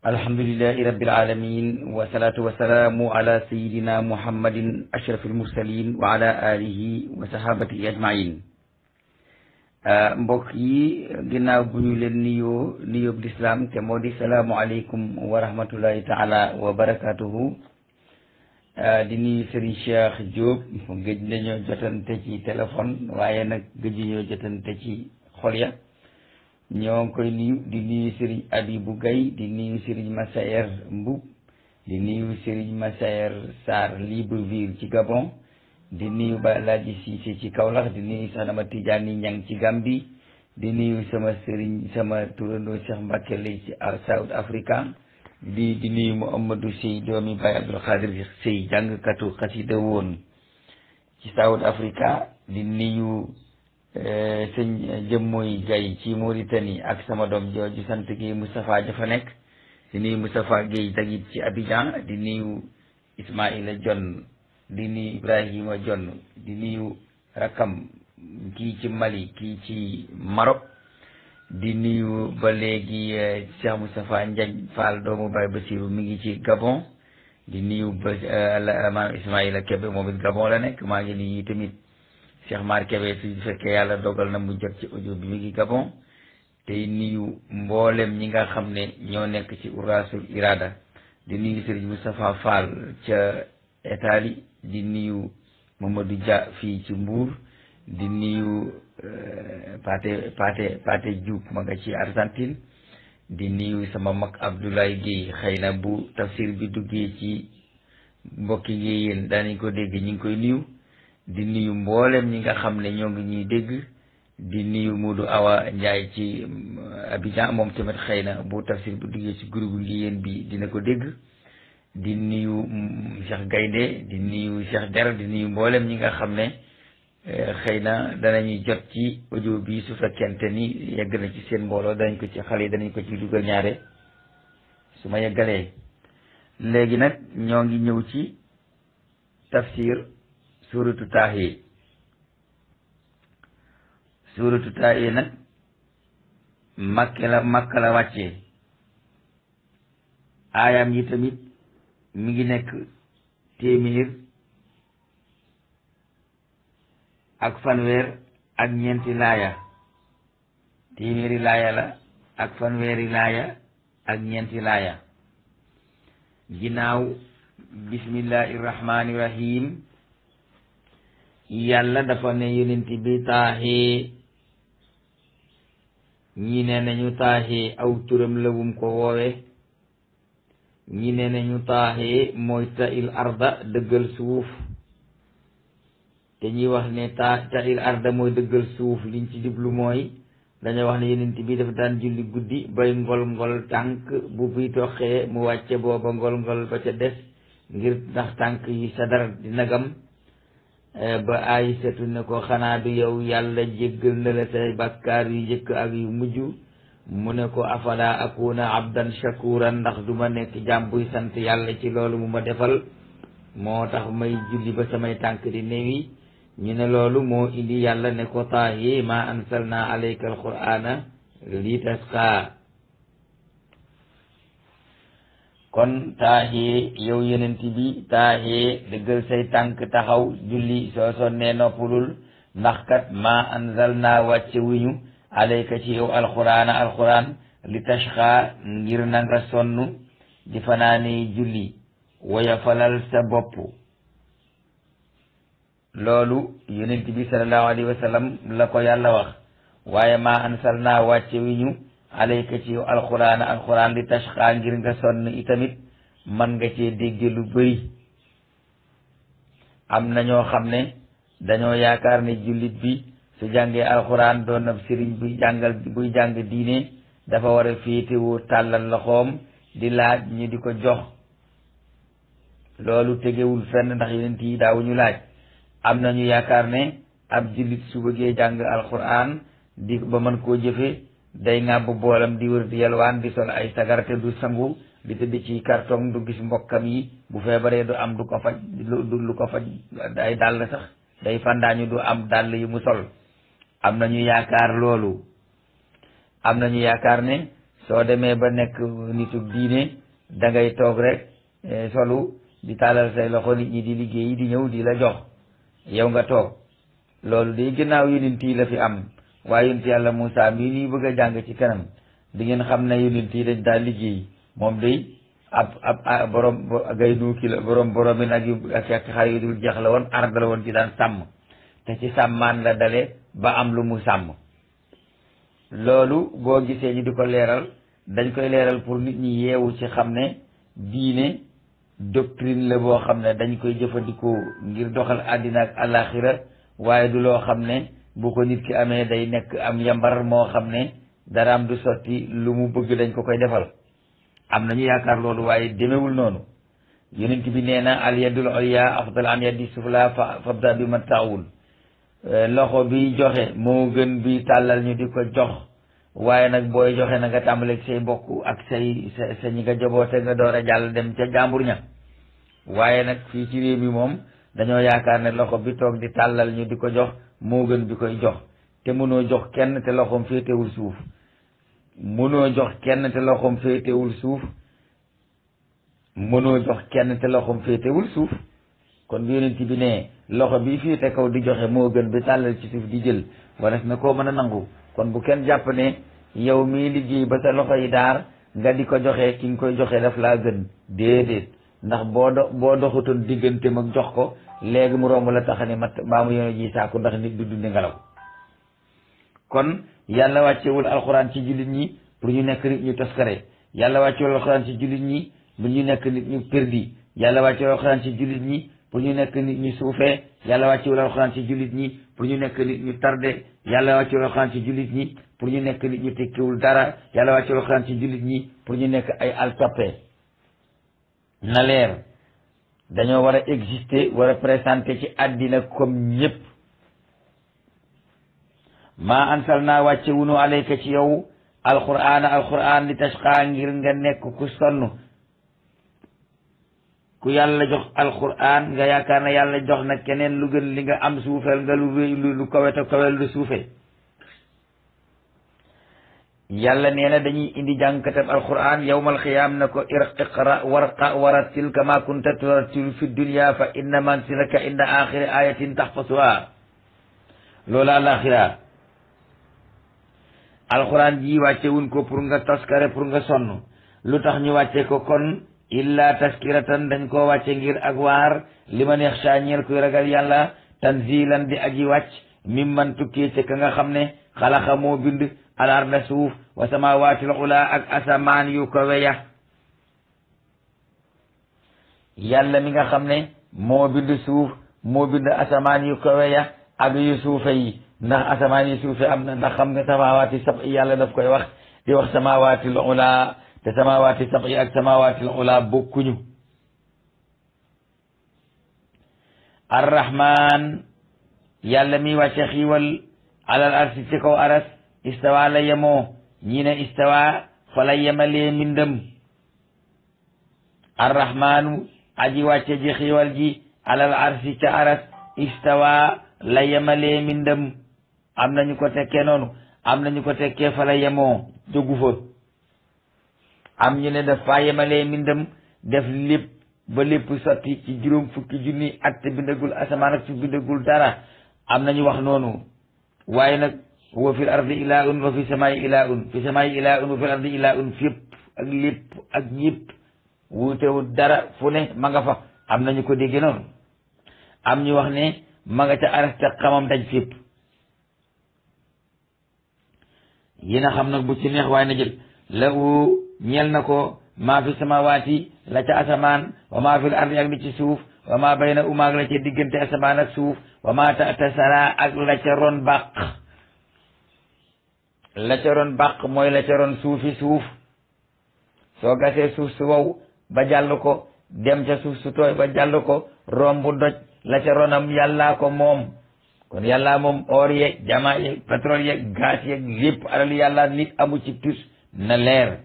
alhamdulillahi rabbil alamin wa salatu wa salaamu ala sayidina muhammadin ashrafil mursalin wa ala alihi wa sahabatihi ajmain. mbokk yi ginnaaw bu ñu leen nuyoob lislaam te moo di salaamu aleykum wa rahmatullahi taala wa barakatuhu. di nuyu Serigne Cheikh Diop gëj nañoo jotante ci téléphone waaye nag gëj ñoo jotante ci xol ya. ñoo ngi koy nuyu di nuyu Serigne Abibou Gaye di nuyu Serigne Massaer Mboub di nuyu Serigne Massaer Sarr Libreville ci Gabon di nuyu Balaji Cissé ci Kaolack di nuyu Sanama Tidiane Niang ci Gambie di nuyu sama Serigne sama turandoo Cheikh Mbacké Lay ci South Africa di nuyu Mouhamadou Sey doomi Baye Abdoul Khadir Sey jàngkatu xasida woon ci South Africa di nuyu sëñ Jëmmooy Gaye ci Mauritanie ak sama doom jooju sant Guèye Moustapha jafa nekk di nuyu Moustapha Guèye dagit ci Abidjan di nuyu Ismaïla Jonn di nuyu Ibrahima Jonn di nuyu rakam kii ci Mali kii ci Maroc di nuyu ba léegi Cheikh Moustapha Ndiagne Fall doomu Baye Bassirou mi ngi ci Gabon di nuyu ba maam Ismaïla Kébé moom it Gabon la nekk maa ngi nuyu tamit Cheikh Mar Kébé su fekkee yàlla dogal na mu jot ci audio bi mi ngi Gabon tey nuyu mboolem ñi nga xam ne ñoo nekk ci Urasul Irada di nuyu Serigne Moustapha Fall ca Italie di nuyu Mamadou Dia fii ci Mbour di nuyu Paté Diouf ma nga ci Argentine di nuyu sama mag Abdoulaye Guèye xëy na bu tafsir bi duggee ci mbokki ngi yéen daanañ ko dégg ñi ngi koy nuyu di nuyu mboolem ñi nga xam ne ñoo ngi ñuy dégg di nuyu Modou Awa Ndiaye ci Abidjan moom tamit xëy na bu tafsir bu duggee ci groupe ngi yéen bi dina ko dégg di nuyu Cheikh Gaynde di nuyu Cheikh Der di nuyu mboolem ñi nga xam ne xëy na danañuy jot ci audio bi su fekkente ni yegg na ci seen mbooloo danañ ko ci xale yi danañ ko ci dugal ñaare su ma yeggalee léegi nag ñoo ngi ñëw ci tafsir suuratu Taaha suuratu Taaha nag Makka la wàccee aayam yi tamit mi ngi nekk téeméer ak fanweer ak ñeenti laaya téeméeri laaya la ak fanweeri laaya ak ñeenti laaya ginnaaw bismillahi rahmani rahim yàlla dafa ne yonent bi Taaha ñi ne nañu Taaha aw turam la wum ko woowe ñi ne nañu Taaha mooy ta'il arda dëggal suuf te ñuy wax ne ta'il arda mooy dëggal suuf liñ ci jublu mooy dañoo wax ne yonent bi dafa daan julli guddi bay ngol tànk bu buy toxee mu wàcce booba ngol ba ca des ngir ndax tànk yi sadar di nagam ba Aysatu ne ko xanaa du yow yàlla jéggal na la say bakkaar yu njëkk ak yu mujj mu ne ko afala akuna abdan shakuran ndax du ma nekk jaam buy sant yàlla ci loolu mu ma defal moo tax may julli ba samay tànk di néewi ñu ne loolu moo indi yàlla ne ko Taaha ma ansalna alayka alqur'ana li tasqa kon Taaha yow yonent bi Taaha dëggal say tànk taxaw julli soo sonnee noppalul ndax kat ma anzalna wàcce wuñu alayka ci yow alquran li tashqa ngir na nga sonn di fanaani julli waya falal sa bopp loolu yonent bi sallallahu alayhi wa sallam la ko yàlla wax waaye ma anzalna wàcce wuñu alayka ci yow alquran li tashqa ngir nga sonn itamit man nga cee dégg lu bëri am na ñoo xam ne dañoo yaakaar ne jullit bi su jàngee alquran doon na sëriñ buy jàng diine dafa war a féetewoo tàllal loxoom di laaj ñu di ko jox loolu tegewul fenn ndax yonent yi daawuñu laaj am na ñu yaakaar ne ab jullit su bëggee jàng alquran di ba mën koo jëfe day ŋàbb boolam di wër di yalwaan di sol ay sagarte du sangu di tëdd ci carton du gis mbokkam yi bu feebaree du am du ko faj lu ko faj ay dàll sax day fandaañu du am dàll yu mu sol am na ñu yaakaar loolu am na ñu yaakaar ne soo demee ba nekk nitu diine da ngay toog rek solu di taalal say loxo nit ñi di liggéey di ñëw di la jox yow nga toog loolu day ginnaaw yonent yi la fi am waaye yonent yàlla Moussa mii ñuy bëgg a jàng ci kanam di ngeen xam ne yonent yi dañ daa liggéey moom day ab borom gay nuuki la borom mi nag yu ak xar yu dul jeex la woon arab la woon ci daan sàmm te ci sàmmaan la dale ba am lu mu sàmm loolu boo gisee ñu di ko leeral dañ koy leeral pour nit ñi yeewu ci xam ne diine doctrine la boo xam ne dañ koy jëfandikoo ngir doxal àddina ak àllaaxira waaye du loo xam ne bu ko nit ki amee day nekk am yambar moo xam ne dara am du sotti lu mu bëgg dañ ko koy defal am nañu yaakaar loolu waaye demewul noonu yonent bi nee na al yadul ulya afdal an yadi sufla fabda bi man taawul loxo bi joxe moo gën bi tàllal ñu di ko jox waaye nag booy joxe na nga tàmbaleeg say bokk ak sa ñi nga joboote nga door a jàll dem ca jàmbur ña waaye nag fii ci réew mi moom dañoo yaakaar ne loxo bi toog di tàllal ñu di ko jox moo gën bi koy jox te mënoo jox kenn te loxoom féetewul suuf mënoo jox kenn te loxoom féetewul suuf mënoo jox kenn te loxoom féetewul suuf kon bi yonent bi ne loxo bi féete kaw di joxe moo gën bi tàllal ci suuf di jël wanes na koo mën a nangu kon bu kenn jàpp ne yow mii liggéey ba sa loxo yi daar nga di ko joxe ki nga koy joxe daf laa gën déedéet ndax boo doxutoon digganteem ak jox ko léegi mu romb la tax ni mat mbaa mu yéene ji saaku ndax nit du dundi ngelaw kon yàlla wàccewul alxuraan ci jullit ñi pour ñu nekk nit ñu toskare yàlla wàccewul alxuraan ci jullit ñi pour ñu nekk nit ñu perdi yàlla wàccewul alxuraan ci jullit ñi pour ñu nekk nit ñu suufee yàlla wàccewul alxuraan ci jullit ñi pour ñu nekk nit ñu tardé yàlla wàccewul alxuraan ci jullit ñi pour ñu nekk nit ñu tekkiwul dara yàlla wàccewul alxuraan ci jullit ñi pour ñu nekk ay altoppe na leer dañoo war a exister war a présenter ci àddina comme ñépp maa ansalnaa wàcce wunu alayka ci yow alquran li tashqaa ngir nga nekk ku sonn ku yàlla jox alquran nga yaakaar na yàlla jox na keneen lu gën li nga am suufeel nga lu kaweta kawel lu suufe yàlla nee na dañuy indi jàngkatab alquran yawmal xiyaam na ko iqra warqa warattil kama kunta turattil fi dunya fa inna mansilaka inda axiri ayatin taxfasuha loolu alaxira alquran ji wàcce wuñ ko pour nga toskare pour nga sonn lu tax ñu wàcce ko kon illa taskiratan dañ koo wàcce ngir ak waar li man yaxsha ñeel kuy ragal yàlla tanzilan di aji wàcc mimman tukkee ca ka nga xam ne xalaqa moo bind al arda suuf wa samawaatil ula ak asamaan yu kawe ya yàlla mi nga xam ne moo bind suuf moo bind asamaan yu kawe ya ak yu suufe yi ndax asamaan yu suufe am na ndax xam nga samawaati sab yàlla daf koy wax di wax samawaatil ula te samawaati sab yi ak samawaatil ula bokkuñu arrahman yàlla mi wàcce xiiwal alal arsi ci kaw aras istawa la yemoo ñi ne istawa fa la yemalee mbindam arrahmanu aji wàcce ji xiiwal ji alal arsi ca aras istawa la yemalee mbindam am nañu ko tekkee noonu am nañu ko tekkee fa la yemoo jógu fa am ñu ne daf faa yemalee mbindam def lépp ba lépp sotti ci juróom fukki junni at te bindagul asamaan ak su bindagul dara am nañu wax noonu waaye nag wa fil ardi ilaahun wa fi samaa'i ilaahun fi samaa'i ilaahun wa fil ardi ilaahun fépp ak lépp ak ñëpp wuutewul dara fu ne ma nga fa am nañu ko dégge noonu am ñu wax ne ma nga ca aras te xamam daj fépp yéen a xam nag bu ci neex waaye na jël la u ñeel na ko maa fi samawaati la ca asamaan wa maa fil ardi ak li ci suuf wa maa bayna umaag la ca diggante asamaan ak suuf wa maa taata sara ak la ca ron bàq la ca ron bàq mooy la ca ron suufi suuf soo gasee suuf su wow ba jàll ko dem ca suuf su tooy ba jàll ko romb doj la ca ronam yàllaa ko moom kon yàllaa moom or yeeg jama yeeg pétrole yeeg gaz yeeg lépp alal yàlla nit amu ci tus na leer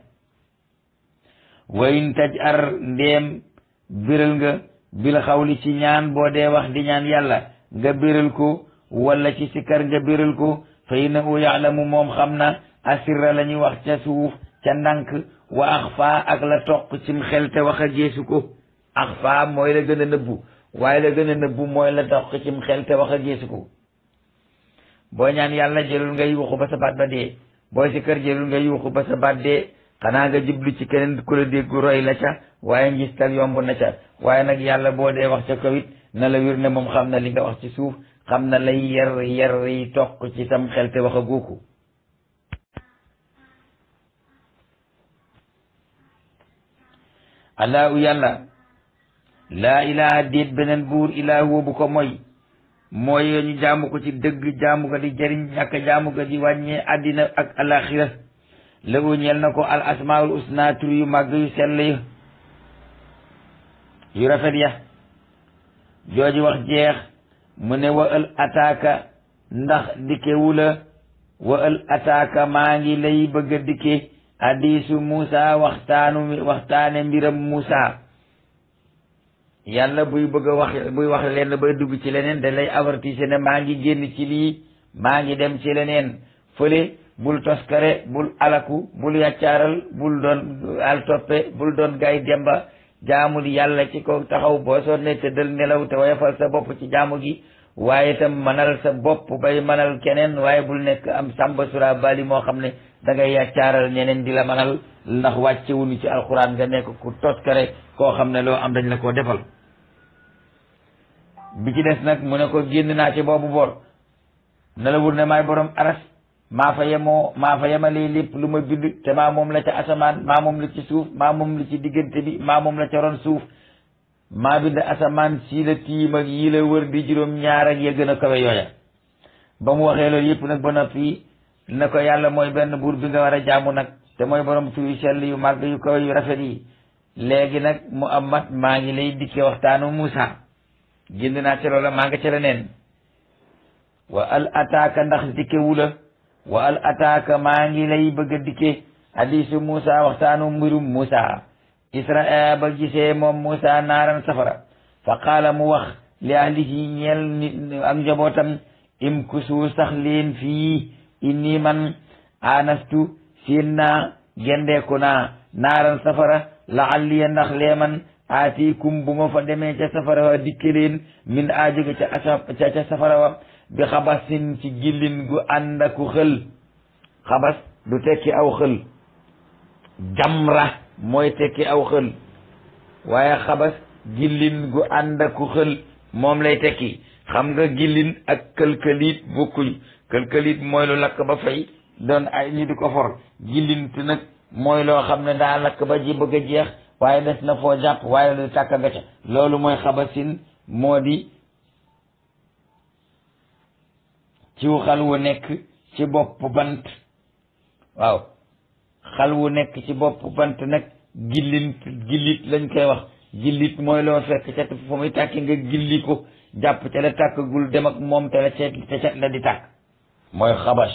wayin taj ar ndéem biral nga bil xawli ci ñaan boo dee wax di ñaan yàlla nga biral ko wala ci sikkar nga biral ko fa innahu yaalamu moom xam na asirra la ñuy wax ca suuf ca ndànk wa axfa ak la toq cim xel te wax a geesu ko axfa mooy la gën a nëbbu waaye la gën a nëbbu mooy la toq cim xel te wax a geesu ko boo ñaan yàlla jëlul nga yuuxu ba sa baat ba dee booy si kër jëlul nga yuuxu ba sa baat dee xanaa nga jublu ci keneen ku la dégg roy la ca waaye ngistal yomb na ca waaye nag yàlla boo dee wax ca kawit na la wér ne moom xam na li nga wax ci suuf xam na lay yer yi toq ci sam xel te wax a gooku allahu yàlla laa ilaha déet beneen buur ilaa huwa bu ko mooy ñu jaamu ko ci dëgg jaamu ga di jëriñ ñàkk jaamu ga di wàññee àddina ak alaxira la ñeel na ko al asmaul usna tur yu màgg yu sell ya yu rafet ya jooju wax jeex mu ne wa ël ataaka ndax dikke wula wa ël ataaka maa ngi lay bëgg a dikke hadiisu Muusa waxtaane mbiram Muusa yàlla buy bëgg a wax leen ba dugg ci leneen da lay avertise ne maa ngi génn ci lii maa ngi dem ci leneen fële bul toskare bul alaku bul yàccaaral bul doon al toppe bul doon gaay demba jaamul yàlla ci ko taxaw boo sonne tëddal nelaw te wayafal sa bopp ci jaamu gi waaye itam manal sa bopp bay manal keneen waaye bul nekk am sàmba sura bali moo xam ne da ngay yàccaaral ñeneen di la manal ndax wàccewuñu ci alxuraan nga nekk ku toskare koo xam ne loo am dañ la koo defal bi ci des nag mu ne ko génn naa ci boobu boor ne la wur ne maay borom aras maa fa yemalee lépp lu ma bind te maa moom la ca asamaan maa moom la ci suuf maa moom la ci diggante bi maa moom la ca ron suuf maa bind asamaan sii la tiim ak yii la wër di juróom ñaar ak ya gën a kawe yooya ba mu waxee loolu yëpp nag ba noppi ne ko yàlla mooy benn buur bi nga war a jaamu nag te mooy borom tur yu sell yu màgg yu kawe yu rafet yi léegi nag Muhammad maa ngi lay dikke waxtaanu Muusa génn naa ca loola maa nga ca leneen wa al ataaka ndax dikke wula wa al ataaka maa ngi lay bëgg a dikke hadiisu Muusa waxtaanu mbirum Muusa Israa ba gisee moom Muusa naaran safara fa qaala mu wax li ahlihi ñeel nit ak njabootam imkusu sax leen fii inni man anastu siin naa gendeeku naa naaran safara laalliya ndax leeman aatikum bu ma fa demee ca safara wa dikke leen min aajoge ca safara wa bi xabasin ci gillin gu ànd aku xël xabas du tekki aw xël jamra mooy tekki aw xël waaye xabas gillin gu ànd aku xël moom lay tekki xam nga gillin ak këlkëliit bokkuñ këlkëliit mooy lu lakk ba fay doon ay ñi di ko for gillin te nag mooy loo xam ne daa lakk ba ji bëgg a jeex waaye des na foo jàpp waaye lu tàkk nga ca loolu mooy xabasin moo di ciw xal wu nekk ci bopp bant waaw xal wu nekk ci bopp bant nag gillit lañ koy wax gillit mooy loo fekk ca fa muy tàkki nga gilli ko jàpp ca la tàkkagul dem ak moom te la ca la di tàkk mooy xabas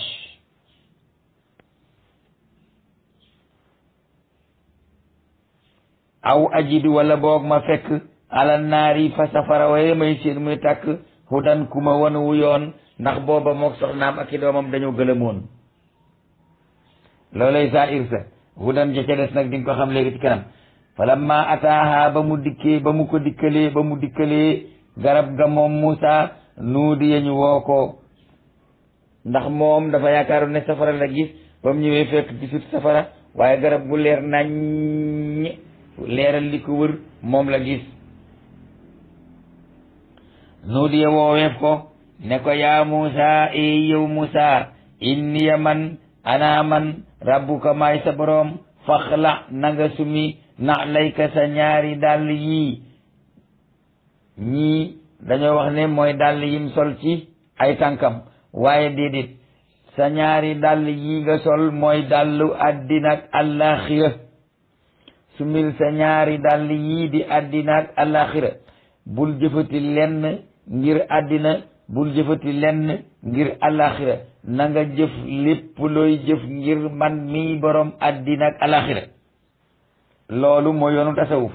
aw ajidu wala boog ma fekk ala naari fa safara waye may seen muy tàkk hudan ku ma wan wu yoon ndax booba mook soxnaam ak i doomam dañoo gëlëmoon loolay saa irsa hudan ja ca des nag di nga ko xam léegi ci kanam falamma ataaha ba mu dikkalee garab ga moom Muusa nuudi yañu woo ko ndax moom dafa yaakaaroon ne safara la gis ba mu ñëwee fekk gisut safara waaye garab gu leer naññ leeral li ko wër moom la gis nuudi ya wooweef ko ne ko yaa Muusa yow Muusa inni man ana man rabbuka maay sa boroom faxla nanga sumi na layka sa ñaari dàll yii ñii dañoo wax ne mooy dàll yim sol ci ay tànkam waaye déedéet sa ñaari dàll yii nga sol mooy dàllu àddina ak àllaaxira sumil sa ñaari dàll yii di àddina ak àllaaxira bul jëfati lenn ngir àddina bul jëfati lenn ngir àllaaxira na nga jëf lépp looy jëf ngir man mii borom àddina ak àllaaxira loolu mooy yoonu tasawuf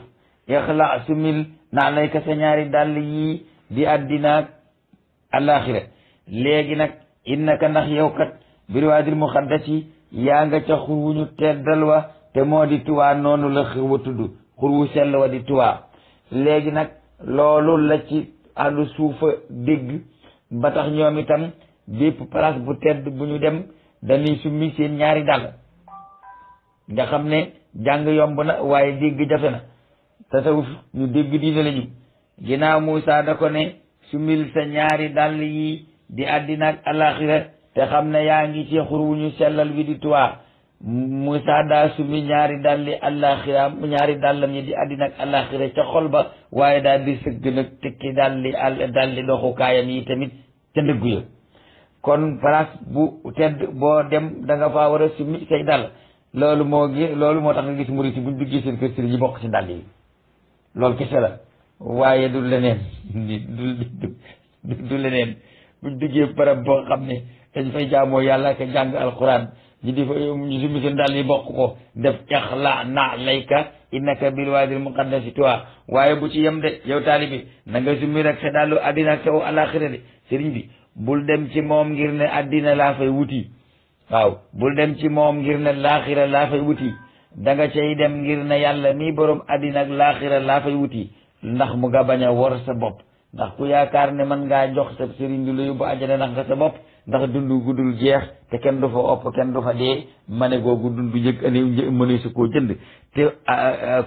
ixla sumil naa lay ka sa ñaari dàll yii di àddina ak àllaaxira léegi nag innaka ndax yow kat biriwaadil muqaddasi yaa nga ca xur wu ñu teddal wa te moo di Tuubaa noonu la xër wa tudd xur wu sell wa di Tuubaa léegi nag loolu la ci àllu suufa dégg ba tax ñoom itam bépp place bu tedd bu ñu dem dañuy summi seen ñaari dàll nga xam ne jàng yomb na waaye dégg jafe na tasawuf ñu dégg diine lañu ginnaaw Moussa da ko ne summil sa ñaari dàll yi di àddina ak alaxira te xam ne yaa ngi ci xur wu ñu sellal wi di Tuubaa Moussa daa summi ñaari dàlli alaxira ñaari dàllam yi di àddina ak alaxira ca xol ba waaye daal di sëgg nag tekki dàlli doxukaayam yi tamit ca ndëggu ya kon place bu tedd boo dem da nga faa war a summi say dàll loolu moo tax nga gis murit buñ duggee seen kër sëriñ ñi bokk ci dàll yi loolu kese la waaye du leneen du leneen buñ duggee barab boo xam ne dañ fay jaamoo yàlla ka jàng alquran ñu di fa ñu summi seen dàll yi bokk ko def ixla na layka innaka bil waadil muqaddasi tuwa waaye bu ci yem de yow taalibi na nga summi rek sa dàllu addina ak sa alaxira de sëriñ bi bul dem ci moom ngir ne addina laa fay wuti waaw bul dem ci moom ngir ne laaxira laa fay wuti da nga cay dem ngir ne yàlla mii borom addina ak laaxira laa fay wuti ndax mu nga bañ a wor sa bopp ndax ku yaakaar ne mën ngaa jox sa sëriñ du la yóbbu àjjana ndax nga sa bopp ndax dund gu dul jeex te kenn du fa opp kenn du fa dee ma ne googu dund njëkk ani mëne su koo jënd te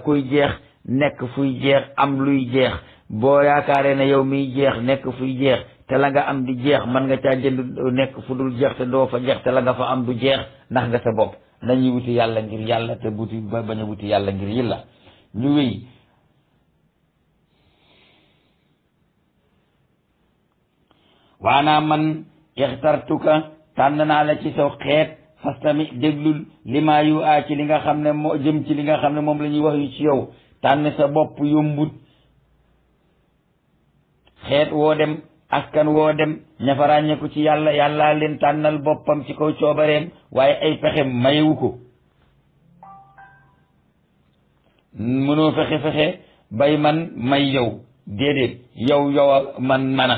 kuy jeex nekk fuy jeex am luy jeex boo yaakaaree ne yow miy jeex nekk fuy jeex te la nga am di jeex mën nga caa jënd nekk fu dul jeex te doo fa jeex te la nga fa am du jeex ndax nga sa bopp nañuy wuti yàlla ngir yàlla te buti bañ a wuti yàlla ngir yilla ñu wéy waanaa man ixtartuka tànn naa la ci saw xeet fastami déglul limaa yu ci li nga xam ne moo jëm ci li nga xam ne moom la ñuy wax yu ci yow tànn sa bopp yombut xeet woo dem askan woo dem ña fa ràññeeku ci yàlla leen tànnal boppam ci kaw coobareem waaye ay pexem mayewu ko mënoo fexe bay man may yow déedéet yow mana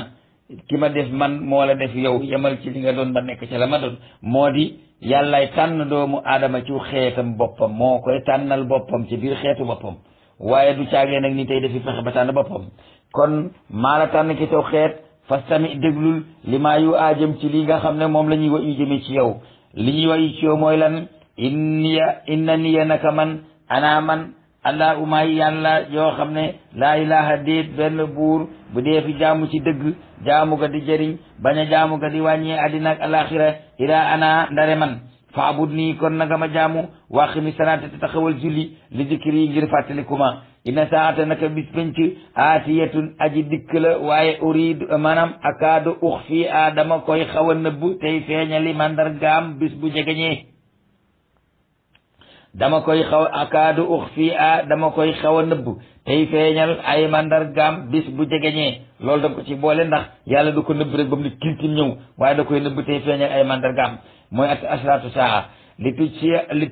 ki ma def man moo la def yow yemal ci li nga doon ba nekk ci la ma doon moo di yàllaay tànn doomu aadama ci xeetam boppam moo koy tànnal boppam ci biir xeetu boppam waaye du caagee nag ni tey dafi fexe ba tànn boppam kon maa la tànn ci saw xeet fastami déglul li maa yu jëm ci li nga xam ne moom la ñuy wa yu jëme ci yow li ñuy wa yu ci yow mooy lan inna niya naka man ana man allah umaay yàlla yoo xam ne laa ilaha déet benn buur bu dee fi jaamu ci dëgg jaamu ga di jëriñ bañ a jaamu ga di wàññee àddina ak alaxira ila ana ndare man faabud nii kon na nga ma jaamu waqimi salaata te taxawal julli li dikri ngir fàttalikuma inna saata naka bis penc aatiyatun aji dikk la waaye urid maanaam akaadu ux fii dama koy xaw a nëbb tey feeñali mandargaam bis bu jegeñee dama koy xaw a nëbb tey feeñal ay mandargaam bis bu jegeñee loolu da ko ci boole ndax yàlla du ko nëbb rek ba mu ne kilkin ñëw waaye da koy nëbb tey feeñal ay mandargaam mooy at asraatu saa li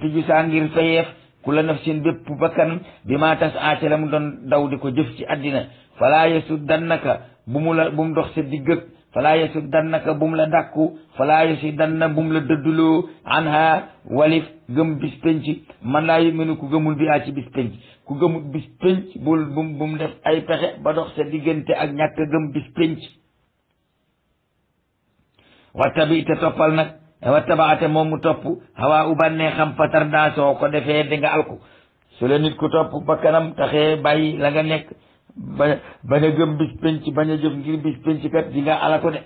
tuju saa ngir fayeef ku la nafsin bépp bakkan bi maa tas ci la mu doon daw di ko jëf ci àddina falaa yasuddannaka bu mu dox sa diggëg falaa yasuddannaka bu mu la dàkku falaa yasuddanna bu mu la dëdduloo anha walif gëm bis penc man laa yuminu ku gëmul bi ci bis penc ku gëmul bis penc bu mu def ay pexe ba dox sa diggante ak ñàkk gëm bis penc wattabi te toppal nag wattabaate moom mu topp xawaa u bànnee xam fatar daa soo ko defee di nga alku su la nit ku topp ba kanam taxee bàyyi la nga nekk bañ a gëm bis penc bañ a jëf ngir bis penc kat di nga ala ko de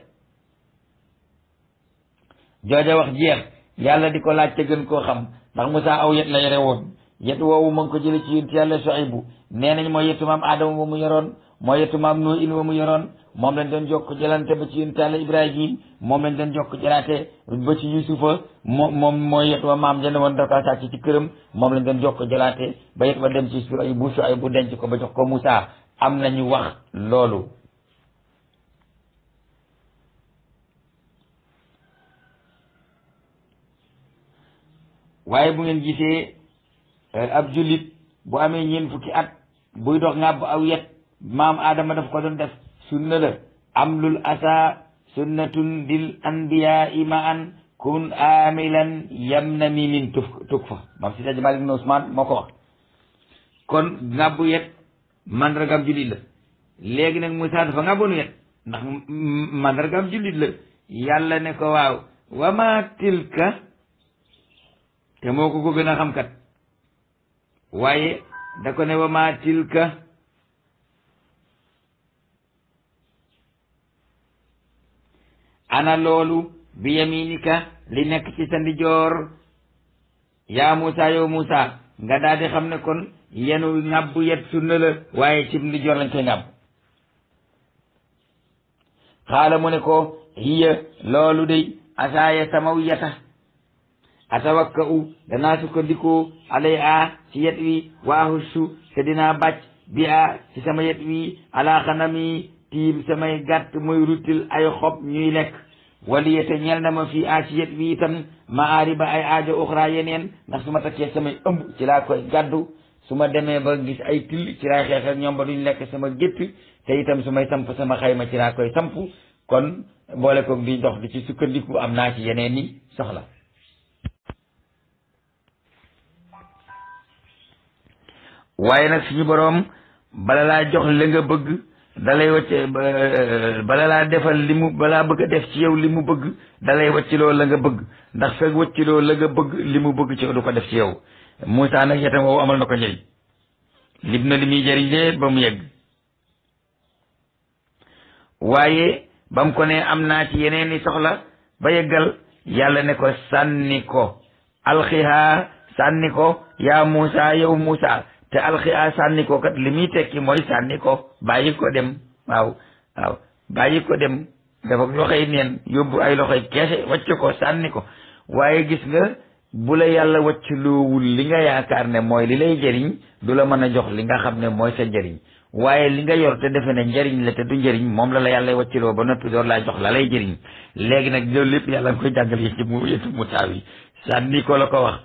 jooja wax jeex yàlla di ko laaj te gën koo xam ndax Musaa aw yet la yore woon yet woowu ma ngi ko jële ci yonent yàlla Suaybu nee nañ mooy yetu maam Aadama ba mu yoroon mooy yetu maam Nuuh in ba mu yoroon moom lañ doon jokk jëlante ba ci yonent yàlla Ibrahim moom lañ doon jokk jëlaate ba ci Yusufa moom mooy yet wa maam jënd woon dafa sàcc ci këram moom lañ doon jokk jëlaate ba yet ba dem ci Suaybu denc ko ba jox ko Musaa am nañu wax loolu waaye bu ngeen gisee ab jullit bu amee ñeent fukki at buy dox ngàbb aw yet maam Adama daf ko doon def sunna la am lul asa sunnatun lil anbiya ima an kun amilan yamna mi min tuk fa mam si Seydi Malick ibn Ousmane moo ko wax kon ngàbbu yet mandargam jullit la léegi nag Moussa dafa ngàbboonu yet ndax mandargam jullit la yàlla ne ko waaw wama tilka te moo ko gën a xam kat waaye da ko ne wama tilka ana loolu bi yaminika li nekk ci sa ndijoor yaa Moussa yow Moussa nga daal di xam ne kon yenu ngàbbu yet sunna la waaye ci ndijoor lañ koy ngàbb xaala mu ne ko hiya loolu day asaaya samaw yata atawakka'u danaa sukkandikoo alay a ci yet wi waahussu te dinaa bàcc bi a ci sama yet wi ala xanami tiim samay gàtt muy rutil ay xob ñuy lekk waliyete ñeel na ma fii a ci yet wi itam maariba ay aajo uxra yeneen ndax su ma takkee samay ëmb ci laa koy gàddu su ma demee ba gis ay till ci laay xeex ak ñoom ba duñ lekk sama gétt te itam su may samp sama xayma ci laa koy samp kon boole ko di dox di ci sukkandiku am naa ci yeneen ni soxla waaye nag suñu boroom bala laa jox la nga bëgg dalay wacce bala laa defal li mu balaa bëgg a def ci yow li mu bëgg dalay wacciloo la nga bëgg ndax fekk wacciloo la nga bëgg li mu bëgg ci yow du ko def ci yow Moussa nag yetam woowu amal na ko njëriñ lib na li muy jëriñ lee ba mu yegg waaye ba mu ko ne am naa ci yeneen i soxla ba yeggal yàlla ne ko sànni ko alxiha sànni ko yaa Moussa yow Moussa te alxiha sànni ko kat li muy tekki mooy sànni ko bàyyi ko dem waaw bàyyi ko dem dafa loxoy neen yóbbu ay loxoy keese wàcc ko sànni ko waaye gis nga bu la yàlla wàcculoowul li nga yaakaar ne mooy li lay jëriñ du la mën a jox li nga xam ne mooy sa njëriñ waaye li nga yor te defe ne njëriñ la te du njëriñ moom la yàlla wàcciloo ba noppi door laa jox la lay jëriñ léegi nag loolu lépp yàlla nga koy jàngal yi ci yetu Moussa wi sànni ko la ko wax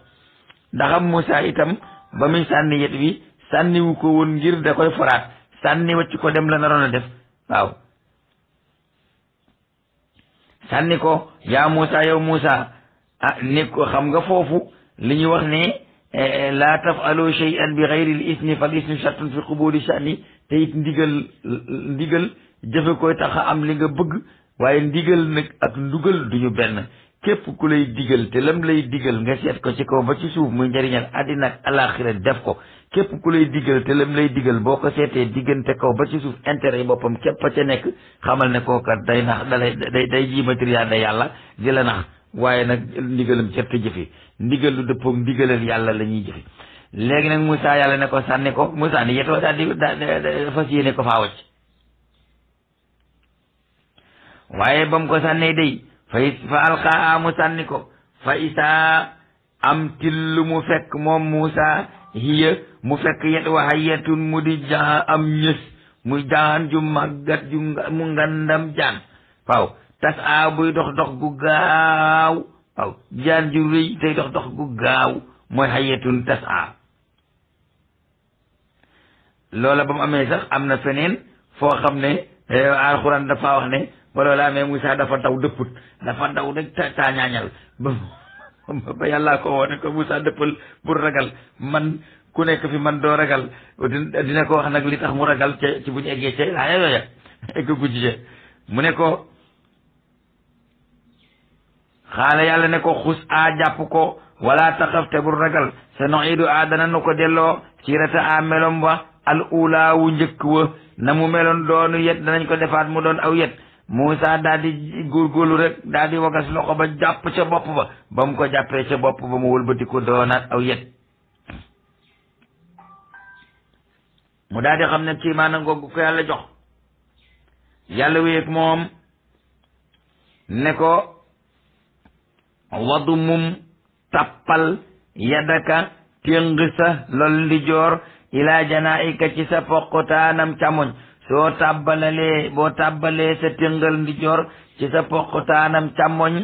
ndaxam Moussa itam ba muy sànni yet wi sànniwu ko woon ngir da koy foraat sànni wacc ko dem la naroon a def waaw sànni ko yaa Moussa yow Moussa ni ko xam nga foofu li ñu wax ne laa tafalu shay'an bi xayril isni fal isnu shartun fi qubuli sha'ni te it ndigal jëfe koy tax a am li nga bëgg waaye ndigal nag ak ndugal duñu benn képp ku lay digal te lam lay digal nga seet ko ci kaw ba ci suuf muy njëriñal àddina ak alaxira def ko képp ku lay digal te lam lay digal boo ko seetee diggante kaw ba ci suuf intérêt yi boppam képp a ca nekk xamal ne kookat day nax day jiimatiriyaa da yàlla di la nax waaye nag ndigalam certe jëfe ndigal lu dëppoog ndigalal yàlla la ñuy jëfe léegi nag Moussa yàlla ne ko sànni ko Moussa ni yetoo daal di fas yéene ko faa wacc waaye ba mu ko sànnee day fa alqaa mu sànni ko fa isaa am till mu fekk moom Moussa hiya mu fekk yet wa hayyatun mu di jaa am ñës mu jaan ju màggat ju mu ngandam jaan waaw tas a buy dox gu gaaw waaw jaan ju rëy tey dox gu gaaw mooy hayyatun tas a loola ba mu amee sax am na feneen foo xam ne alxuraan dafa wax ne ba loola amee Moussa dafa daw dëpput dafa daw rek taañaañal ba yàllaa ko woo ne ko Moussa dëppal pour ragal man ku nekk fi man doo ragal dina ko wax nag li tax mu ragal ci bu ñu eggee ca laaya yooya egg gujjee mu ne ko xaala yàlla ne ko xus a jàpp ko wala taxaf te bul ragal sa nu'iidu a dana nu ko delloo siirata a melom wa al ula wu njëkk wa na mu meloon doonu yet danañ ko defaat mu doon aw yet Moussa daal di góorgóorlu rek daal di wagas loxo ba jàpp ca bopp ba mu ko jàppee ca bopp ba mu wëlbati ko doonaat aw yet mu daal di xam ne kii maanaam googu ko yàlla jox yàlla wéeg moom ne ko wadu mum tappal yadaka téng sa lool di joor ilaa janaika ci sa poqutaanam càmmoñ boo tàbbalee sa téngal ndi joor ci sa poqutaanam càmmoñ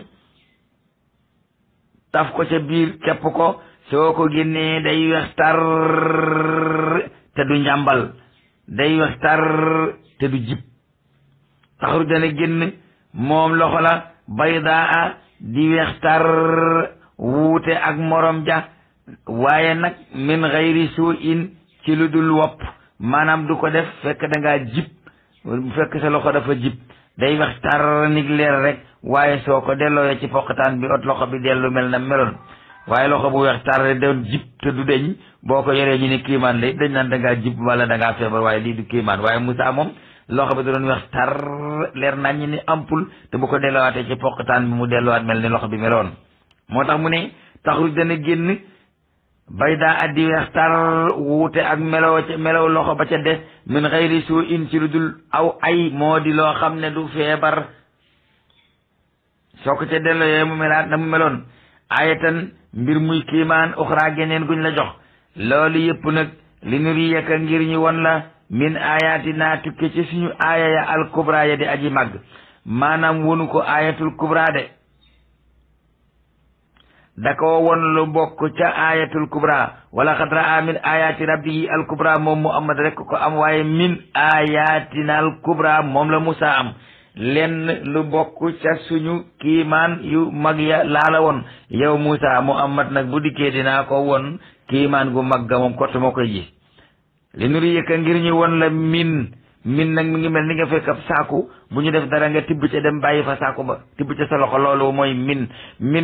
taf ko ca biir kepp ko soo ko génnee day wex tar te du njàmbal day wex tar te du jib taxaru dana génn moom loxo la baydaa di weex tar wuute ak morom ja waaye nag min xayri suu in ci lu dul wopp maanaam du ko def fekk da ngaa jib bu fekk sa loxo dafa jib day weex tar nig leer rek waaye soo ko dellooyee ci poqataan bi ot loxo bi dellu mel na meloon waaye loxo bu weex tar doon jib te du deñ boo ko yoree ñu ne kiimaan lay dañ naan da ngaa jib wala da ngaa feebar waaye lii du kiimaan waaye Moussa moom loxo bi da doon weex tar leer nañ ñi ni ampul te bu ko delloowaatee ci poqataan bi mu delluwaat mel ni loxo bi meloon moo tax mu ne taxruj dana génn bay daa addi weex tar wuute ak melow loxo ba ca des min xayri suu in ci lu dul aw ay moo di loo xam ne du feebar soo ko ca dellooyee mu melaat na mu meloon ayatan mbir muy kiimaan uxra geneen guñ la jox loolu yëpp nag li nuriyaka ngir ñu won la min ayatina tukke ci suñu aaya ya al kubra ya di aji màgg maanaam wonu ko ayatul kubra de da ko won lu bokk ca ayatul kubra wala xad raa min ayati rabbihi al kubra moom Muhammad rek ko am waaye min ayatina al kubra moom la Musa am lenn lu bokk ca suñu kiimaan yu mag ya laala woon yow Musa Muhammad nag bu dikkee dinaa ko won kiimaan gu mag ga moom kott moo koy gis li nuri yëkka ngir ñu won la min nag mi ngi mel ni nga fekk ab saaku bu ñu def dara nga tibb ca dem bàyyi fa saaku ba tibb ca sa loxo loolu mooy min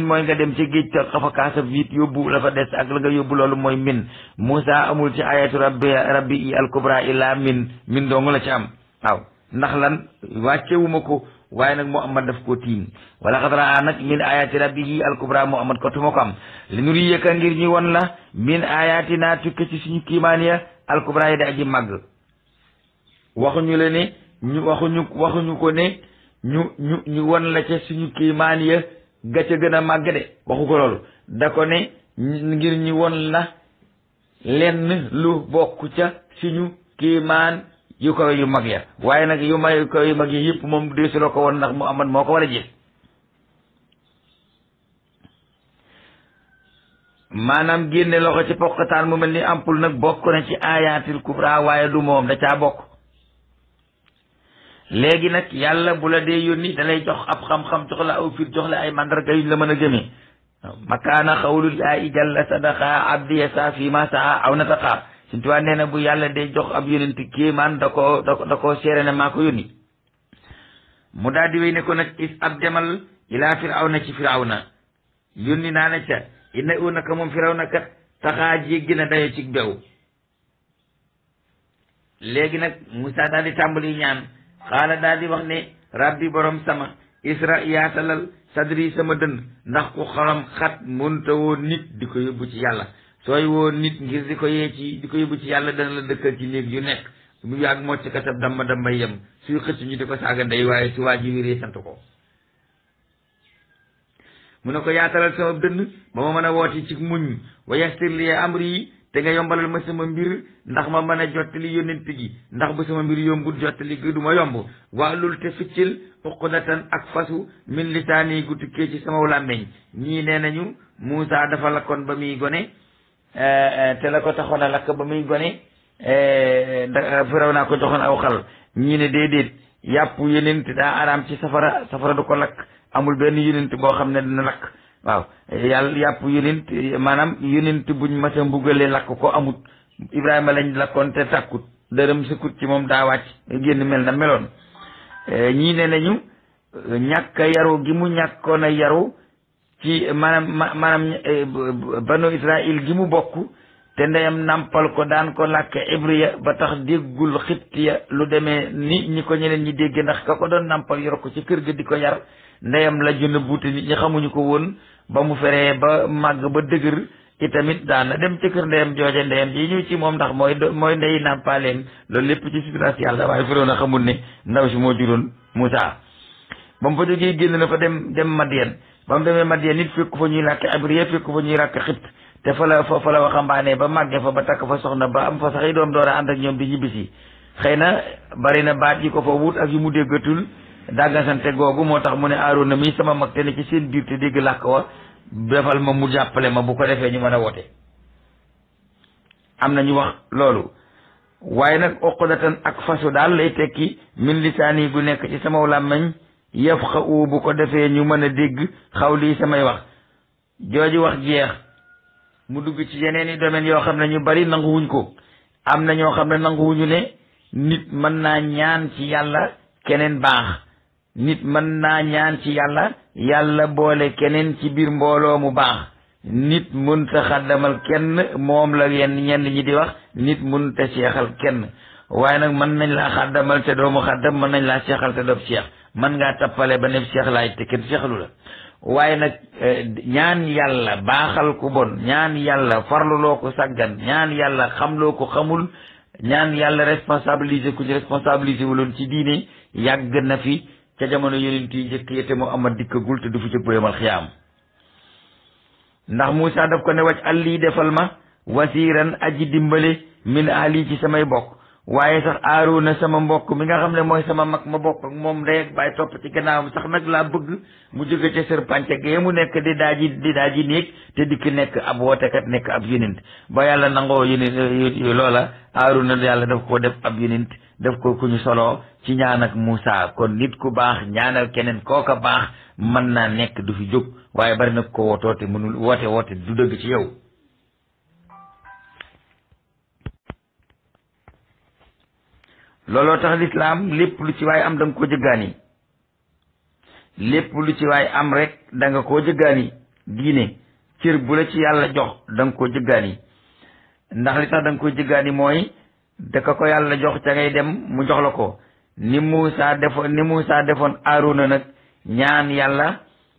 mooy nga dem ci géej ca xafa kaasa viit yóbbu la fa des ak la nga yóbbu loolu mooy min Musa amul ci ayatu rabbi al kubra illa min doongu la ci am waaw ndax lan wàccewuma ko waaye nag Muhammad daf koo tiim wala xadraa nag min ayati rabbihi al kubra Muhammad ko tuma ko am li nuri yëkka ngir ñu won la min ayatina tukke ci suñu kiimaan ya al kubra yi da aji màgg waxuñu la ne waxuñu ko ne ñu won la ca suñu kiimaan ya ga ca gën a màgg de waxu ko loolu da ko ne ngir ñu won la lenn lu bokk ca suñu kiimaan yu kaw yu mag ya waaye nag yu kaw yu mag yi yëpp moom deesuloo ko woon ndax Muhammad moo ko war a gis maanaam génne loxo ci poqataan mu mel ni ampul nag bokk na ci ayatil kubra waaye du moom da caa bokk léegi nag yàlla bu la dee yónni dalay jox ab xam-xam jox la aw fit jox la ay mandarga yuñ la mën a gëmee makaana xawlul laahi jalla sadaqa abdi yasa fi ma saa aw nataqa Sëñ Tuubaa nee na bu yàlla dee jox ab yónent kéemaan da koo seere ne maa ko yónni mu daal di wéy ne ko nag is ab demal ilaa firawna ci firawna yónni naa ne ca inna unaka moom firawna kat taxaa jéggi na dayo ci bew léegi nag Moussa daal di tàmbali ñaan xaala daal di wax ne rabbi borom sama isra yaatalal sadri sama dënd ndax ku xolam xat mënta woo nit di ko yóbbu ci yàlla sooy woo nit ngir di ko yóbbu ci yàlla dana la dëkkal ci néeg yu nekk mu yàgg mocc katab damba yem suy xëcc ñu di ko saaga ndey waaye su waa ji wéree sant ko mu ne ko yaatalal sama dënn ba ma mën a wooti ci muñ wa yassir li amri yi te nga yombalal ma sama mbir ndax ma mën a jottali yónnent gi ndax bu sama mbir yombul jottali gi du ma yomb waalul te ficcil uqdatan ak fasu min lisaani gu tukkee ci sama làmmeñ ñii nee nañu Moussa dafa lakkoon ba muy gone te la ko taxoon a lakk ba muy gone firaw naa ko joxoon aw xal ñii ne déedéet yàpp yónnent daa araam ci safara du ko lakk amul benn yónnent boo xam ne dina lakk waaw yàlla yàpp yónnent maanaam yónnent buñ mas a mbugalee lakk ko amut Ibrahima lañ lakkoon te takkut dërëm sëkkut ci moom daa wàcc génn mel na meloon ñii ne nañu ñàkk yaru gi mu ñàkkoon a yaru ci maanaam banu Israil gi mu bokk te ndeyam nampal ko daan ko làkk ibriya ba tax déggul xibtiya lu demee ni ñi ko ñeneen ñi dégg ndax ka ko doon nampal yor ko ci kër ga di ko yar ndeyam la jënd buuti nit ñi xamuñu ko woon ba mu feree ba màgg ba dëgër itamit daana dem ci kër ndeyam jooje ndeyam ji ñëw ci moom ndax mooy ndey nampaaleem loolu lépp ci suturaas yàlla waaye Firawna a xamul ne ndaw si moo juróon Moussa ba mu fa jógee génn na fa dem Madian ba mu demee Madian nit fekku fa ñuy làkk ibriya fekku fa ñuy làkk xibt te fa la waxambaane ba màgge fa ba takk fa soxna ba am fa sax yi doom door a ànd ak ñoom di ñibbisi xëy na bari na baat yi ko fa wut ak yu mu déggatul dàggasante googu moo tax mu ne Aarona mi sama mag te ne ci seen biir te dégg làkk wa defal ma mu jàppale ma bu ko defee ñu mën a wote am na ñu wax loolu waaye nag uqdatan ak fasu daal lay tekki min lisaani gu nekk ci sama làmmiñ yafqahu bu ko defee ñu mën a dégg xawli samay wax. jooju wax jeex mu dugg ci yeneen i domaines yoo xam ne ñu bari nanguwuñ ko. am na ñoo xam ne nanguwuñu ne nit mën naa ñaan ci yàlla keneen baax. nit mën naa ñaan ci yàlla boole keneen ci biir mbooloo mu baax. nit mënta xaddamal kenn moom la ñenn ñi di wax nit mënta seexal kenn waaye nag mën nañ laa xaddamal te doomu xaddam mën nañ laa seexal te doomu seex mën ngaa tappale ba ne seex laay te kenn seexalu la waaye nag ñaan yàlla baaxal ku bon ñaan yàlla farluloo ko sàggan ñaan yàlla xamloo ko xamul ñaan yàlla responsabiliser ku ci responsabiliser wuloon ci diine yàgg na fi ca jamono yonent yi njëkk yi te mu amal dikkagul te du fi jóg ba yomal xiyaam ndax Moussa daf ko ne wacc àll defal ma wasiiran aji dimbale min ahli ci samay bokk waaye sax Aaruna sama mbokk mi nga xam ne mooy sama mag ma bokk ak moom ndey ak baay topp ci gannaawam sax nag laa bëgg mu jóge ca sër pànce gee mu nekk di daaji néeg te dikk nekk ab wootekat nekk ab yonent ba yàlla nangoo yonent loola Aaruna yàlla daf ko def ab yonent daf ko ku ñu soloo ci ñaan ak Moussa kon nit ku baax ñaanal keneen kooka baax mën naa nekk du fi jóg waaye bari nag ko wootoo te mënul woote du dëgg ci yow. looloo tax lislaam lépp lu ci waay am da nga ko jëggaani lépp lu ci waay am rek da nga koo jëggaani diine cër bu la ci yàlla jox da nga koo jëggaani ndax li tax da nga ko jëggaani mooy daka ko yàlla jox ca ngay dem mu jox la ko ni Moussa defoon Aaruna nag ñaan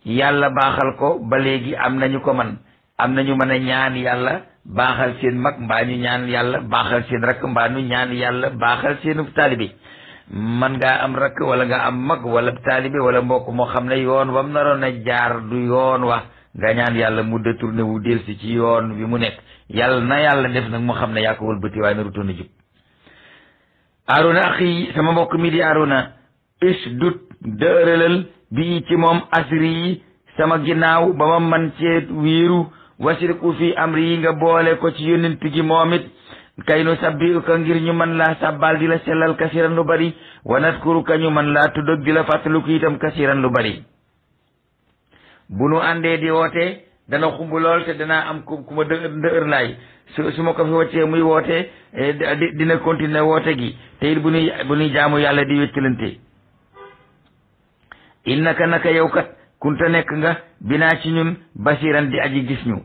yàlla baaxal ko ba léegi am nañu ko man am nañu mën a ñaan yàlla baaxal seen mag mbaa ñu ñaan yàlla baaxal seen rakk mbaa ñu ñaan yàlla baaxal seenu taalibe man ngaa am rakk wala nga am mag wala taalibe wala mbokk moo xam ne yoon wam naroon a jaar du yoon wax nga ñaan yàlla mu détourné wu delsi ci yoon wi mu nekk yàlla def nag moo xam ne yaa ko wëlbati waaye narutoon a jub. Aaruna axi sama mbokk mi di Aaruna isdut dërëlal bi ci moom asri yi sama ginnaaw ba ma man cee wiiru wasiriku fi amri yi nga boole ko ci yonent gi moom it kay nu sabbiuka ngir ñu mën laa sabbal di la sellal kasiran lu bari wa nadkuruka ñu mën laa tuddog di la fàttaliku itam kasiran lu bari bu nu àndee di woote dana xumb lool te danaa am ku ma ndëër laay su ma ko fi waccee muy woote dina continuer woote gi te it bu nuy jaamu yàlla di wéttalante innaka naka yow kat kunta nekk nga binaa ci ñun basiran di aji gis ñu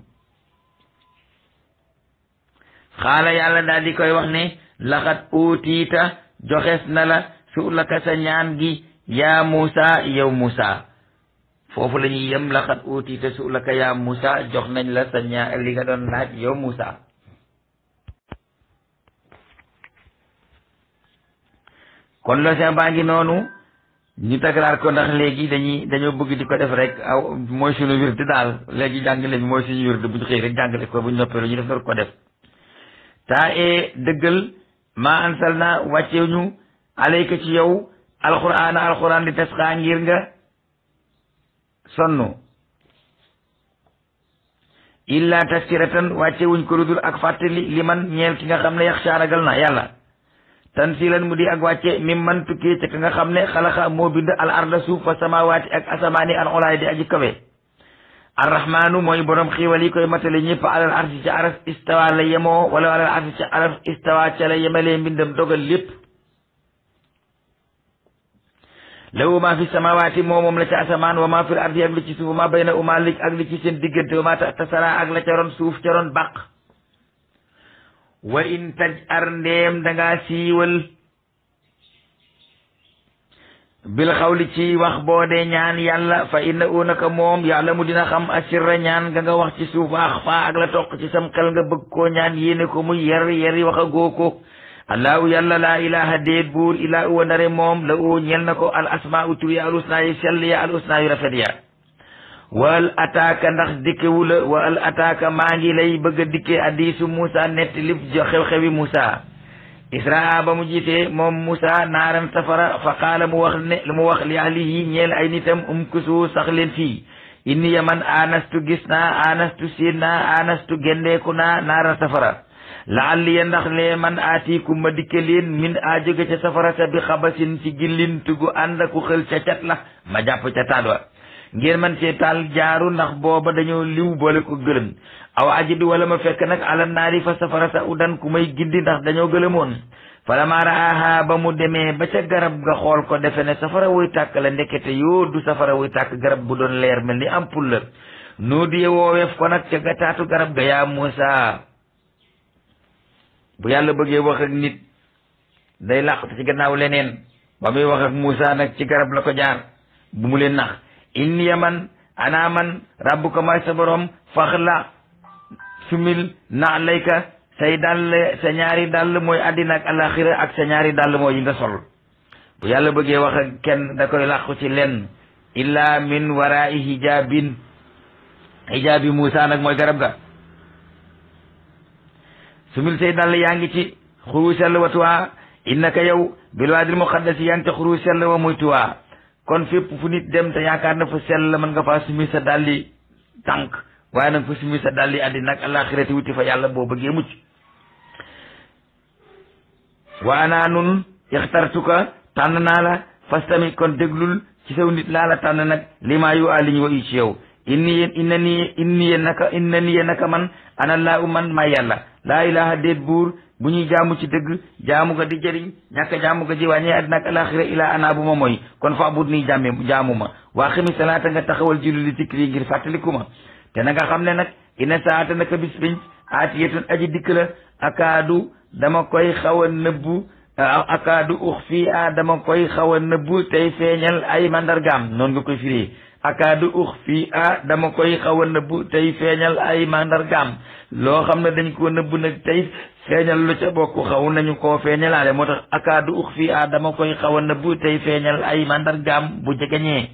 xaala yàlla daal di koy wax ne laxat uutiita joxees na la su laka sa ñaan gi yaa Moussa yow Moussa foofu la ñuy yem laxat uutiita su laka yaa Moussa jox nañ la sa ñaan li nga doon laaj yow Moussa kon la sa baa ngi noonu ñu takraar ko ndax léegi dañoo bëgg di ko def rek aw mooy suñu wirde daal léegi jàngale bi mooy suñu wirde bu ñu xëy rek jàngale ko bu ñu noppee ñu def door ko def taa dëggal maa ansal na wàccew ñu alayka ci yow alquran di tasxaa ngir nga sonn illa taskiratan wàccewuñ ko ludul ak fàttali li man ñeel ki nga xam ne yaxsha ragal na yàlla tansilan mu di ak wàcce mi man tukkee ca ka nga xam ne xalaxa moo bind al arda suuf fa samawaati ak asamaani al olaay di aji kawe arrahmaanu mooy borom xiiwal yi koy matale ñëpp alal arsi ca aras istawa la yemoo wala alal arsi ca aras istawa ca la yemalee mbindam dogal lépp lahu ma fi samawaati moom la ca asamaan wa ma fi ardi ak li ci suuf wa ma bayna uma lig ak li ci seen diggante wa ma taxta sara ak la ca ron suuf ca ron bàq wa in taj ar ndeem dangaa siiwal bil xawli ci wax boo dee ñaan yàlla fa inna unaka moom yàlla mu dina xam asirra ñaan nga wax ci suuf ax fa ak la toq ci sam xel nga bëgg koo ñaan yéene ko muy yeri wax a goo ko allahu yàlla laa ilaha déet buur ilaa uwa ndare moom la u ñel na ko al asmaa'u tur ya al usnaa yi sell ya al usnaa yu rafet ya wal ataaka ndax dikkewu la wal ataaka maa ngi lay bëgg a dikke hadiisu Moussa nett lif xew-xewi Moussa israa ba mu jiitee moom Moussa naaran safara fa qaala mu wax li ahlihi ñeel ay nitam umkusu sax leen fii inni yaman anastu gis naa anastu siin naa anastu gendeeku naa naaran safara laalliya ndax lee man aatikum ma dikke leen min a jóge ca safara sa bi xabasin ci gillintu gu ànd aku xël ca cat la ma jàpp ca taatwa ngeen man cee taal jaaru ndax booba dañoo liw boole ko gëlëm aw ajidu wala ma fekk nag ala naari fa safara sa udan ku may gindi ndax dañoo gëlëmoon falammaa ra'aahaa ba mu demee ba ca garab ga xool ko defe ne safara wuy tàkk la ndekete yoo du safara wuy tàkk garab bu doon leer mel ni ampul la noo diye wooweef ko nag ca gataatu garab ga yaa Muusaa bu yàlla bëggee wax ak nit day làqatu ci gannaaw leneen ba muy wax ak Muusaa nag ci garab la ko jaar bu mu leen nax inni man ana man rabbuka maay sa borom faxla sumil na layka say dàll sa ñaari dàll mooy àddina ak alaxira ak sa ñaari dàll mooy yi nga sol bu yàlla bëggee wax ak kenn da koy làqu ci lenn illa min wara'i hijabin hijabi Muusaa nag mooy garab ga sumil say dàll yaa ngi ci xuru sell wa tuwaa innaka yow bil waadil muqaddasi yaa ngi ca xuru sell wa muy tuwaa kon fépp fu nit dem te yaakaar na fa sell mën nga faa sumil sa dàlli tànk waaye nag fa sumil sa dàlli àddina ak alaxirati wuti fa yàlla boo bëggee mucc wa ana nun ixtartuka tànn naa la fastami kon déglul ci saw nit laa la tànn nag limaa yu a li ñu wa ci yow inni naka man ana laa man maa yàlla laa ilaha déet buur bu ñuy jaamu ci dëgg jaamu ga di jëriñ ñàkk jaamu ga ji wàññee àddina ak alaxira ilaa ana bu ma mooy kon fa bud nii jaamu ma waa ximi salaata nga taxawal julli li zikri ngir fàttaliku ma te na nga xam ne nag ina saata naka bis biñ aatiyatun aji dikk la akaadu dama koy xaw a nëbbu akaadu fii dama koy xaw a nëbbu tey feeñal ay mandargaam noonu nga koy firee akaadu fii dama koy xaw a nëbbu tey feeñal ay mandargaam loo xam ne dañ ko nëbbu nag tey feeñal lu ca bokk xaw nañu koo feeñalaale moo tax akaadu fii dama koy xaw a nëbbu tey feeñal ay mandargaam bu jegeñee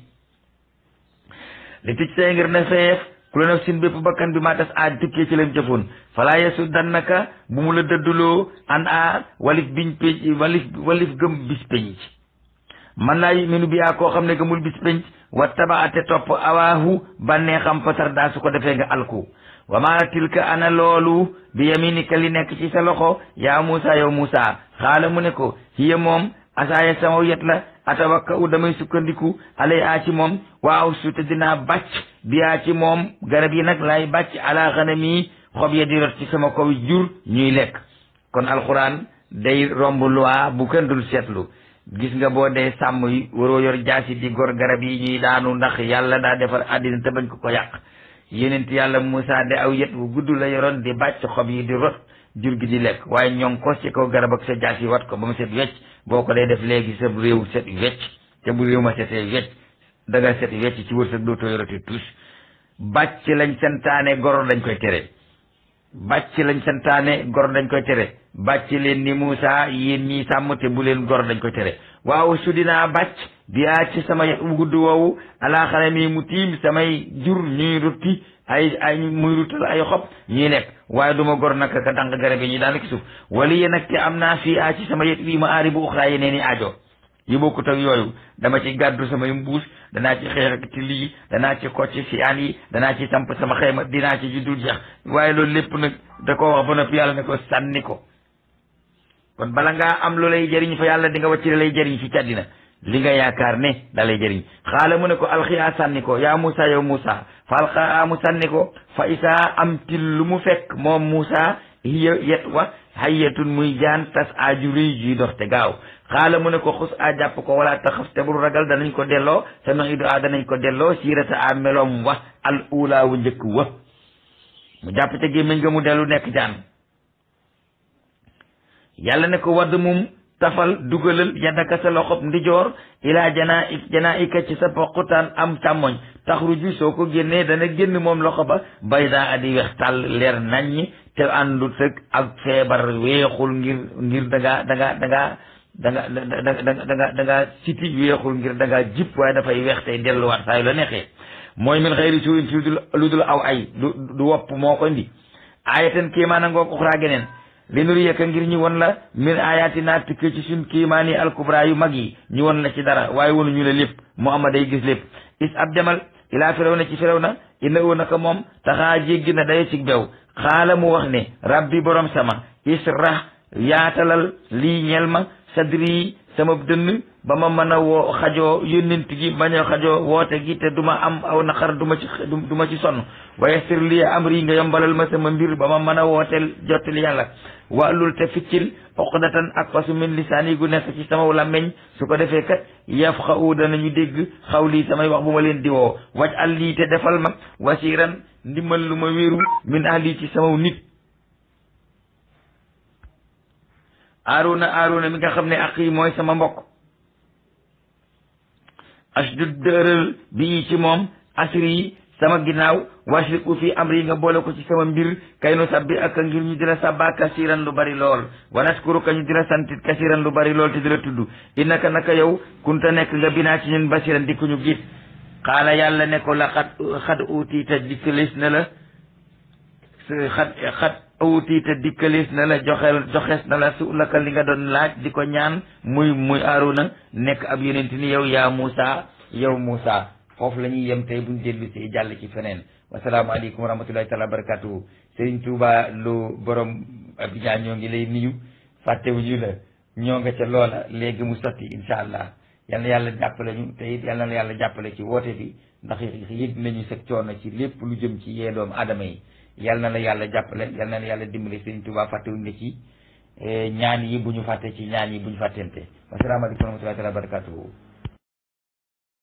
li tic say ngir na feef ku la naf sin bépp bakkan bi maa tas aaj tukkee ci leen jëfoon falaa yesu dannaka bu mu la dëdduloo an walif biñ pénc walif gëm bis pénc man laa yuminu bi koo xam ne gëmul bis pénc wa tabaate topp awaahu bannee xam fatar daa su ko defee nga alku wa maa tilka ana loolu bi yaminika li nekk ci sa loxo yaa Muusaa yow Muusaa xaala mu ne ko hiya moom asaaya sama yet la atawakka u damay sukkandiku alay ci moom waaw su te dinaa bàcc biyaa ci moom garab yi nag laay bàcc ala xanami xob ya di rot ci sama kaw jur ñuy lekk kon alxuraan day romb loi bu kenn dul seetlu gis nga boo dee sàmm yi waroo yor jaasi di gor garab yi ñuy daanu ndax yàlla daa defar àddina te bañ ko yàq yonent yàlla Muusaa de aw yet wu gudd la yoroon di bàcc xob yi di rot jur gi di lekk waaye ñoo ngi ko ci kaw garab ak sa jaasi wat ko ba mu set wecc boo ko dee def léegi sa réew set wecc te bu réew ma setee wecc da nga set wecc ci wërsëg dootoo yorati tus bàcc lañ santaane gor dañ koy tere bàcc lañ santaane gor dañ koy tere bàcc leen ni Muusaa yéen ñii sàmm te bu leen gor dañ koy tere waaw su dinaa bàcc biyaa ci sama yet wu gudd woowu alaa xale mi mu tiim samay jur ñuy rutti ay muy ruttal ay xob ñuy lekk waaye du ma gor nag ka dànq garab yi ñi daanaka suuf wala yéen nag te am naa fii ci sama yet wii ma aari bu uxraa yeneen i aajo yu bokkut ak yooyu dama ci gàddu samay mbuus danaa ci xeex ak ci lii danaa ci kocc si aan yi danaa ci samp sama xayma dinaa ci juddul jeex waaye loolu lépp nag da koo wax ba noppi yàlla ne ko sànni ko kon bala ngaa am lu lay jëriñ fa yàlla di nga wàcc lay jëriñ fi càddina li nga yaakaar ne da lay jëriñ xaala mu ne ko alxiyaa sànni ko yaa Muusaa yow Muusaa fa alxaa mu sànni ko fa isaa am til lu mu fekk moom Muusaa hiya yet wa hayyatun muy jaan tas aaju rëy juy dox te gaaw xaala mu ne ko xus jàpp ko wala taxaf te bul ragal danañ ko delloo te no idu danañ ko delloo siirata meloom wa al ula wu njëkk wa mu jàpp te gémmiñ nga mu dellu nekk jaan yàlla ne ko wadd mum tafal dugalal yadaka sa loxob ndijoor ilaa janaika ci sa poqutaan am càmmoñ taxruju soo ko génnee dana génn moom loxo ba baydaa adi weex tàll leer naññi te àndu tëg ak feebar weexul ngir da nga siti weexul ngir da nga jip waaye dafay weex tey delluwaat saa yu la neexee mooy min xëyri suuin ci lu dul aw ay du wopp moo ko indi ayatan kéemaan ngoog uxraa geneen li nuriyaka ngir ñu won la min ayatina tukkee ci suñ kiimaani alkubra yu mag yi ñu won la ci dara waaye wonu ñu la lépp Muhammad day gis lépp is ab demal ilaa Firawna ci Firawna inna woo naka moom taxaa jéggi na daye ci bew xaala mu wax ne rabbi borom sama israh yaatalal lii ñel ma sadri sama dënn ba ma mën a woo xajoo yónnent gi bañ a xajoo woote gi te duma am aw naqar du ma ci sonn wa yassir li amri nga yombalal ma sama mbir ba ma mën a wooteel jottali yàlla wàllul te ficcil uqdatan ak fasu min lisaani gu nekk ci sama làmmeñ su ko defee kat yafqahu danañu dégg xawli samay wax bu ma leen di woo waj al lii te defal ma wasiran ndimbal lu ma wéeru min ahli ci sama nit Aaruna mi nga xam ne axi mooy sama mbokk ashdud dëral bii ci moom asri yi sama ginnaaw washriku fi amri nga boole ko ci sama mbir kay nu sabbi ak ngir ñu di la sabba kasiran lu bari lool wa naskuruka ñu di la santit kasiran lu bari lool te di la tudd innaka naka yow kunta nekk nga binaa ci ñun basiran di ku ñu gis xaala yàlla ne ko la xad utiita dikkalees na la xad utiita dikkalees na la joxees na la su laka li nga doon laaj di ko ñaan muy Aaruna nekk ab yonent ni yow Muusa foofu la ñuy yem tey buñ dellu si jàll ci feneen wasalaamaaleykum wa rahmatullahi taala wa barakatuhu Serigne Touba lu borom Abidjan ñoo ngi lay nuyu fàttewuñu la ñoo nga ca loola léegi mu sotti incha allah yal na yàlla jàppale ñu te it yal na yàlla jàppale ci woote bi ndax yëg nañu sa coono ci lépp lu jëm ci yee doomu aadama yi yal na la yàlla jàppale yal na la yàlla dimbale Serigne Touba fàttewuñu la ci ñaan yi bu ñu fàtte ci ñaan yi bu ñu fàttente wasalaamaaleykum wa rahmatullahi taala wa barakatuhu